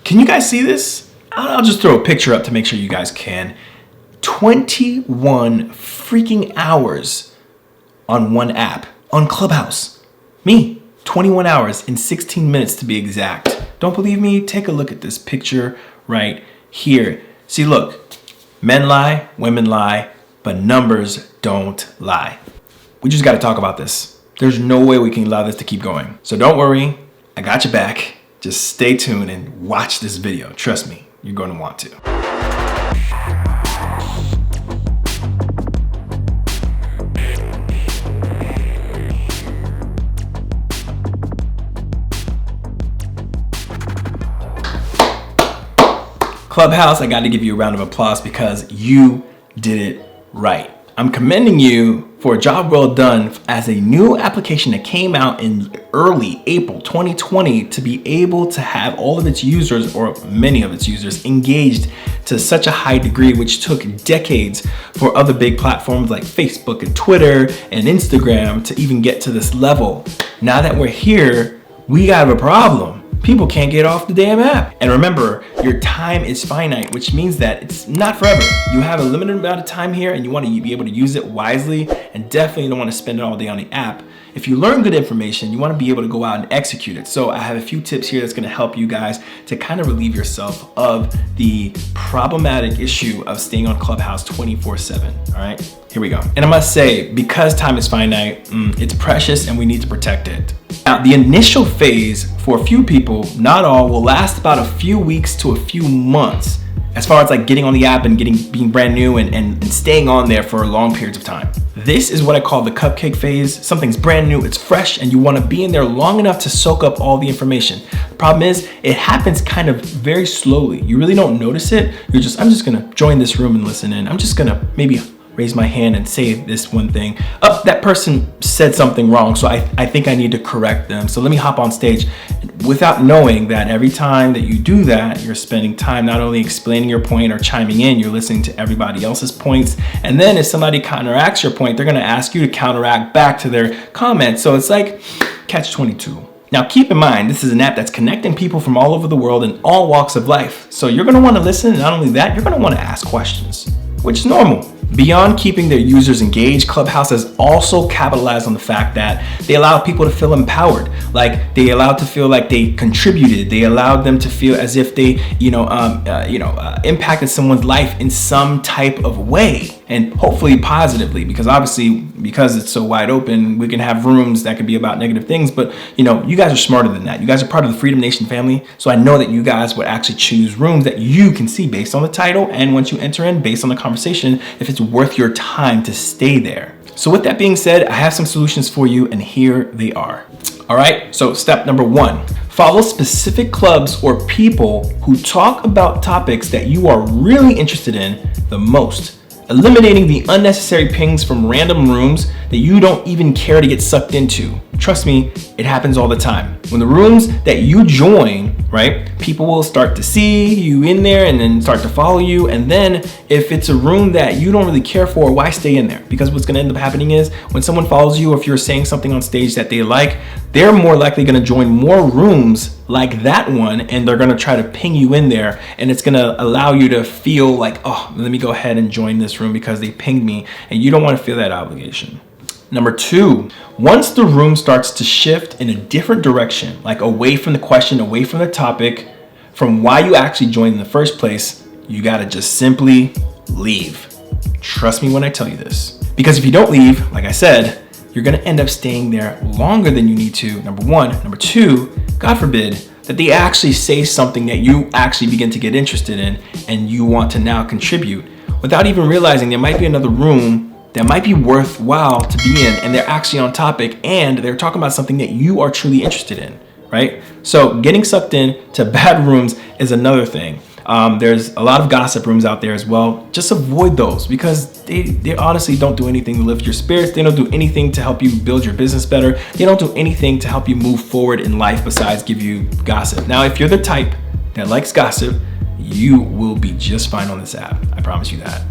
Can you guys see this? I'll just throw a picture up to make sure you guys can. 21 freaking hours on one app, on Clubhouse. Me, 21 hours and 16 minutes to be exact. Don't believe me? Take a look at this picture right here. See, look, men lie, women lie, but numbers don't lie. We just got to talk about this. There's no way we can allow this to keep going. So don't worry, I got your back. Just stay tuned and watch this video. Trust me, you're going to want to. Clubhouse, I got to give you a round of applause because you did it right. I'm commending you for a job well done as a new application that came out in early April 2020 to be able to have all of its users, or many of its users, engaged to such a high degree, which took decades for other big platforms like Facebook and Twitter and Instagram to even get to this level. Now that we're here, we have a problem. People can't get off the damn app. And remember, your time is finite, which means that it's not forever. You have a limited amount of time here and you want to be able to use it wisely, and definitely don't want to spend it all day on the app. If you learn good information, you want to be able to go out and execute it. So I have a few tips here that's going to help you guys to kind of relieve yourself of the problematic issue of staying on Clubhouse 24/7. All right, here we go. And I must say, because time is finite, it's precious and we need to protect it. Now, the initial phase for a few people, not all, will last about a few weeks to a few months, as far as like getting on the app and being brand new and staying on there for long periods of time. This is what I call the cupcake phase. Something's brand new, it's fresh, and you want to be in there long enough to soak up all the information. The problem is, it happens kind of very slowly. You really don't notice it. I'm just gonna join this room and listen in. I'm just gonna maybe raise my hand and say this one thing. Oh, that person said something wrong, so I think I need to correct them. So let me hop on stage, without knowing that every time that you do that, you're spending time not only explaining your point or chiming in, you're listening to everybody else's points. And then if somebody counteracts your point, they're gonna ask you to counteract back to their comments. So it's like catch-22. Now keep in mind, this is an app that's connecting people from all over the world in all walks of life. So you're gonna wanna listen, and not only that, you're gonna wanna ask questions, which is normal. Beyond keeping their users engaged, Clubhouse has also capitalized on the fact that they allow people to feel empowered. Like, they allowed to feel like they contributed. They allowed them to feel as if they, impacted someone's life in some type of way, and hopefully positively. Because obviously, because it's so wide open, we can have rooms that could be about negative things. But you guys are smarter than that. You guys are part of the Freedom Nation family. So I know that you guys would actually choose rooms that you can see based on the title, and once you enter in, based on the conversation, if it's worth your time to stay there. So with that being said, I have some solutions for you, and here they are. All right, so step number 1, follow specific clubs or people who talk about topics that you are really interested in the most, eliminating the unnecessary pings from random rooms that you don't even care to get sucked into. Trust me, it happens all the time. When the rooms that you join, right, people will start to see you in there and then start to follow you. And then if it's a room that you don't really care for, why stay in there? Because what's gonna end up happening is, when someone follows you, or if you're saying something on stage that they like, they're more likely gonna join more rooms like that one, and they're gonna try to ping you in there, and it's gonna allow you to feel like, oh, let me go ahead and join this room because they pinged me, and you don't wanna feel that obligation. Number 2, once the room starts to shift in a different direction, like away from the question, away from the topic, from why you actually joined in the first place, you gotta just simply leave. Trust me when I tell you this. Because if you don't leave, like I said, you're gonna end up staying there longer than you need to, number 1. Number 2, God forbid, that they actually say something that you actually begin to get interested in, and you want to now contribute, without even realizing there might be another room that might be worthwhile to be in, and they're actually on topic, and they're talking about something that you are truly interested in, right? So getting sucked in to bad rooms is another thing. There's a lot of gossip rooms out there as well. Just avoid those, because they honestly don't do anything to lift your spirits. They don't do anything to help you build your business better. They don't do anything to help you move forward in life besides give you gossip. Now, if you're the type that likes gossip, you will be just fine on this app. I promise you that.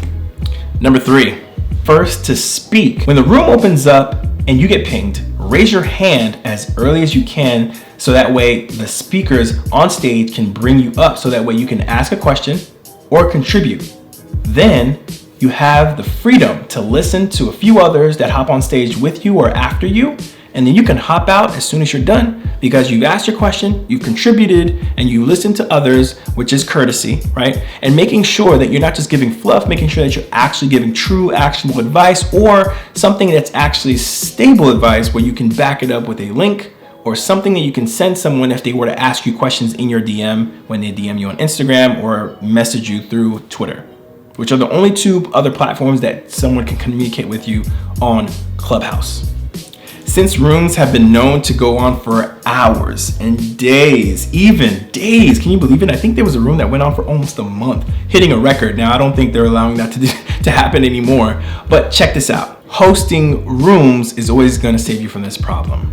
Number 3, first to speak. When the room opens up and you get pinged, raise your hand as early as you can So that way the speakers on stage can bring you up, so that way you can ask a question or contribute. Then you have the freedom to listen to a few others that hop on stage with you or after you, and then you can hop out as soon as you're done, because you've asked your question, you've contributed, and you listen to others, which is courtesy, right? And making sure that you're not just giving fluff, making sure that you're actually giving true, actionable advice, or something that's actually stable advice where you can back it up with a link or something that you can send someone if they were to ask you questions in your DM when they DM you on Instagram or message you through Twitter, which are the only two other platforms that someone can communicate with you on Clubhouse. Since rooms have been known to go on for hours and days, even days, can you believe it? I think there was a room that went on for almost a month, hitting a record. Now, I don't think they're allowing that to happen anymore, but check this out. Hosting rooms is always gonna save you from this problem.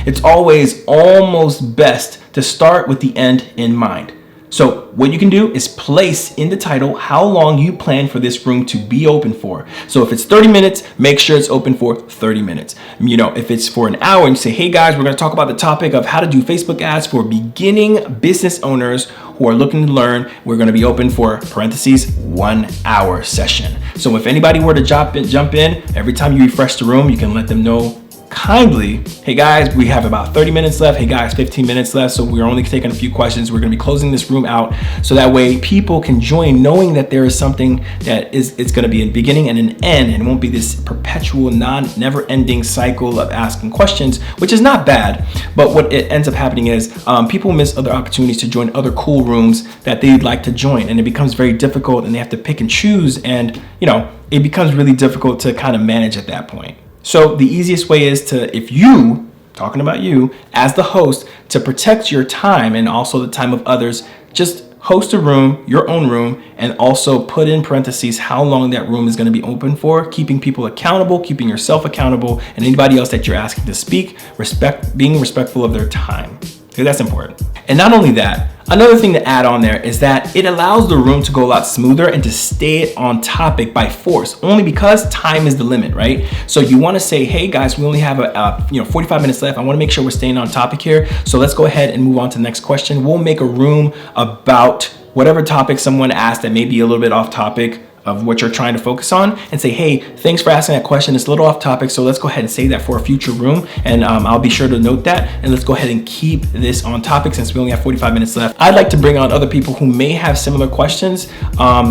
It's always almost best to start with the end in mind. So what you can do is place in the title how long you plan for this room to be open for. So if it's 30 minutes, make sure it's open for 30 minutes. If it's for an hour and you say, hey guys, we're gonna talk about the topic of how to do Facebook ads for beginning business owners who are looking to learn, we're gonna be open for parentheses 1 hour session. So if anybody were to jump in, every time you refresh the room, you can let them know kindly, hey guys, we have about 30 minutes left. Hey guys, 15 minutes left. So we're only taking a few questions. We're going to be closing this room out. So that way people can join knowing that there is something that it's going to be a beginning and an end, and it won't be this perpetual, never ending cycle of asking questions, which is not bad. But what it ends up happening is people miss other opportunities to join other cool rooms that they'd like to join. And it becomes very difficult, and they have to pick and choose. And, it becomes really difficult to kind of manage at that point. So the easiest way is to, if you, talking about you as the host, to protect your time and also the time of others, just host a room, your own room, and also put in parentheses how long that room is going to be open for, keeping people accountable, keeping yourself accountable, and anybody else that you're asking to speak, being respectful of their time. Okay, that's important. And not only that, another thing to add on there is that it allows the room to go a lot smoother and to stay on topic by force, only because time is the limit, right? So you want to say, hey guys, we only have 45 minutes left. I want to make sure we're staying on topic here. So let's go ahead and move on to the next question. We'll make a room about whatever topic someone asked that may be a little bit off topic of what you're trying to focus on, and say, hey, thanks for asking that question. It's a little off topic, so let's go ahead and save that for a future room, and I'll be sure to note that, and let's go ahead and keep this on topic since we only have 45 minutes left. I'd like to bring on other people who may have similar questions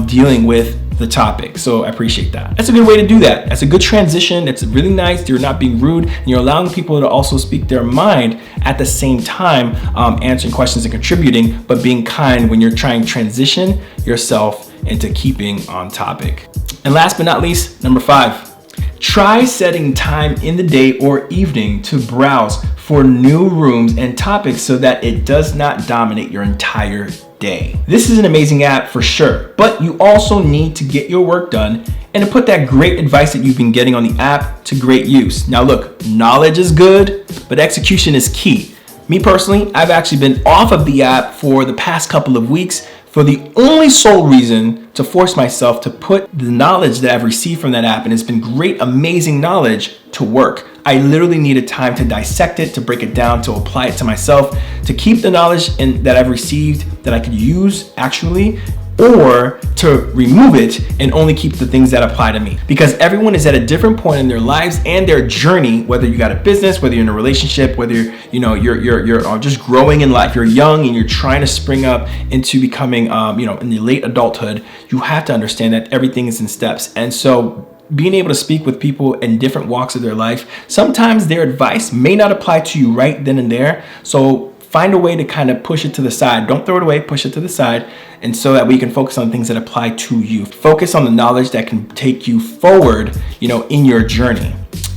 dealing with the topic. So I appreciate that. That's a good way to do that. That's a good transition. It's really nice. You're not being rude, and you're allowing people to also speak their mind at the same time, answering questions and contributing, but being kind when you're trying to transition yourself into keeping on topic. And last but not least, number 5, try setting time in the day or evening to browse for new rooms and topics so that it does not dominate your entire day. This is an amazing app for sure, but you also need to get your work done and to put that great advice that you've been getting on the app to great use. Now look, knowledge is good, but execution is key. Me personally, I've actually been off of the app for the past couple of weeks for the only sole reason to force myself to put the knowledge that I've received from that app, and it's been great, amazing knowledge, to work. I literally needed time to dissect it, to break it down, to apply it to myself, to keep the knowledge that I've received that I could use actually, or to remove it and only keep the things that apply to me. Because everyone is at a different point in their lives and their journey, whether you got a business, whether you're in a relationship, whether you're just growing in life, you're young and you're trying to spring up into becoming, in the late adulthood, you have to understand that everything is in steps. And so being able to speak with people in different walks of their life, sometimes their advice may not apply to you right then and there. So find a way to kind of push it to the side. Don't throw it away, push it to the side. And so that we can focus on things that apply to you. Focus on the knowledge that can take you forward, in your journey.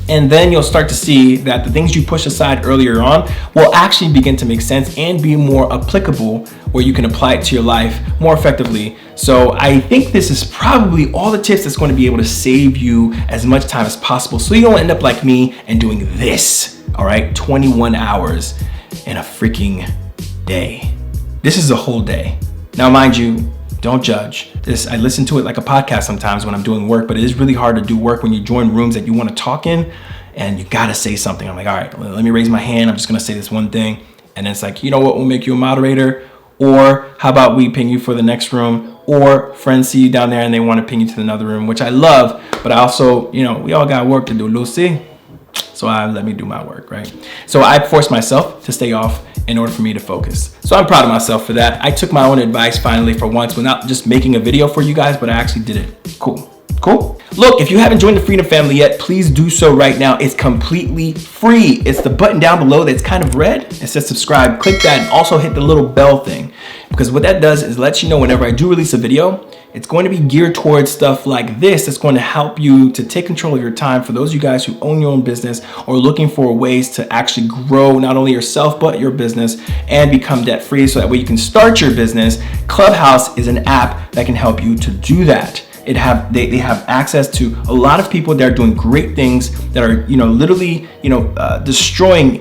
And then you'll start to see that the things you push aside earlier on will actually begin to make sense and be more applicable, where you can apply it to your life more effectively. So I think this is probably all the tips that's going to be able to save you as much time as possible, so you don't end up like me and doing this, all right, 21 hours in a freaking day. This is a whole day. Now, mind you, don't judge this. I listen to it like a podcast sometimes when I'm doing work, but it is really hard to do work when you join rooms that you want to talk in and you got to say something. I'm like, all right, let me raise my hand. I'm just going to say this one thing. And it's like, you know what, we'll make you a moderator, or how about we ping you for the next room, or friends see you down there and they want to ping you to another room, which I love, but I also, we all got work to do, Lucy. So let me do my work, right? So I forced myself to stay off in order for me to focus. So I'm proud of myself for that. I took my own advice finally for once, without just making a video for you guys, but I actually did it. Cool. Look, if you haven't joined the Freedom Family yet, please do so right now. It's completely free. It's the button down below that's kind of red. It says subscribe. Click that and also hit the little bell thing, because what that does is lets you know whenever I do release a video. It's going to be geared towards stuff like this. That's going to help you to take control of your time. For those of you guys who own your own business or looking for ways to actually grow not only yourself, but your business and become debt free, so that way you can start your business. Clubhouse is an app that can help you to do that. They have access to a lot of people that are doing great things, that are literally destroying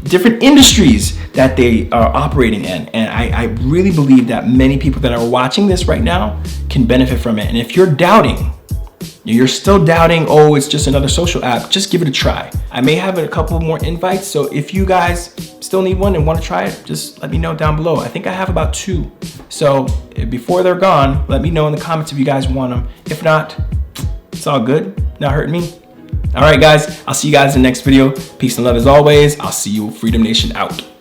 different industries that they are operating in. And I really believe that many people that are watching this right now can benefit from it. And if you're still doubting, oh, it's just another social app, just give it a try. I may have a couple more invites, so if you guys still need one and want to try it, just let me know down below. I think I have about 2. So before they're gone, let me know in the comments if you guys want them. If not, it's all good. Not hurting me. All right, guys, I'll see you guys in the next video. Peace and love as always. I'll see you. Freedom Nation out.